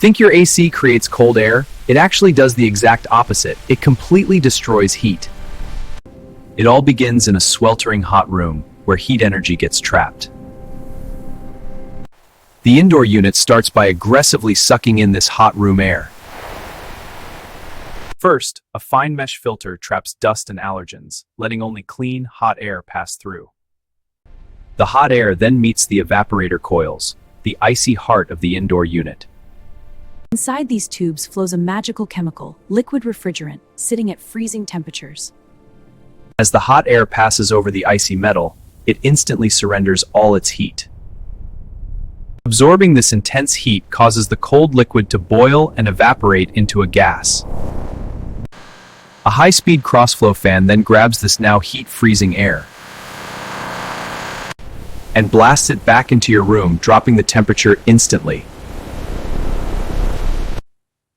Think your AC creates cold air? It actually does the exact opposite. It completely destroys heat. It all begins in a sweltering hot room where heat energy gets trapped. The indoor unit starts by aggressively sucking in this hot room air. First, a fine mesh filter traps dust and allergens, letting only clean, hot air pass through. The hot air then meets the evaporator coils, the icy heart of the indoor unit. Inside these tubes flows a magical chemical, liquid refrigerant, sitting at freezing temperatures. As the hot air passes over the icy metal, it instantly surrenders all its heat. Absorbing this intense heat causes the cold liquid to boil and evaporate into a gas. A high-speed crossflow fan then grabs this now heat-freezing air and blasts it back into your room, dropping the temperature instantly.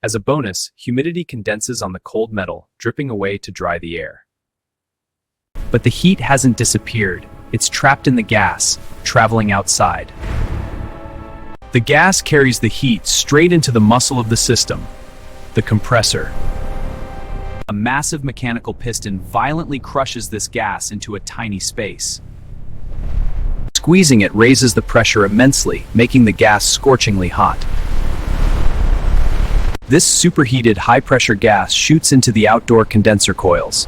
As a bonus, humidity condenses on the cold metal, dripping away to dry the air. But the heat hasn't disappeared. It's trapped in the gas, traveling outside. The gas carries the heat straight into the muscle of the system, the compressor. A massive mechanical piston violently crushes this gas into a tiny space. Squeezing it raises the pressure immensely, making the gas scorchingly hot. This superheated high-pressure gas shoots into the outdoor condenser coils.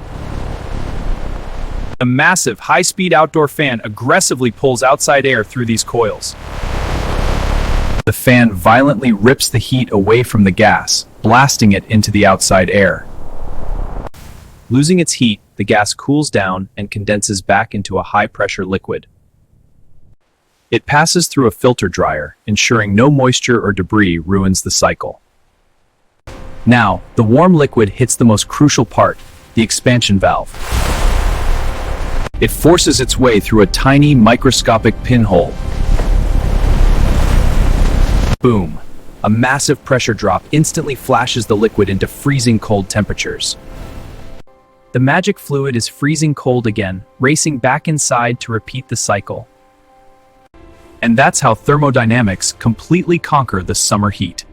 A massive, high-speed outdoor fan aggressively pulls outside air through these coils. The fan violently rips the heat away from the gas, blasting it into the outside air. Losing its heat, the gas cools down and condenses back into a high-pressure liquid. It passes through a filter dryer, ensuring no moisture or debris ruins the cycle. Now, the warm liquid hits the most crucial part, the expansion valve. It forces its way through a tiny microscopic pinhole. Boom! A massive pressure drop instantly flashes the liquid into freezing cold temperatures. The magic fluid is freezing cold again, racing back inside to repeat the cycle. And that's how thermodynamics completely conquer the summer heat.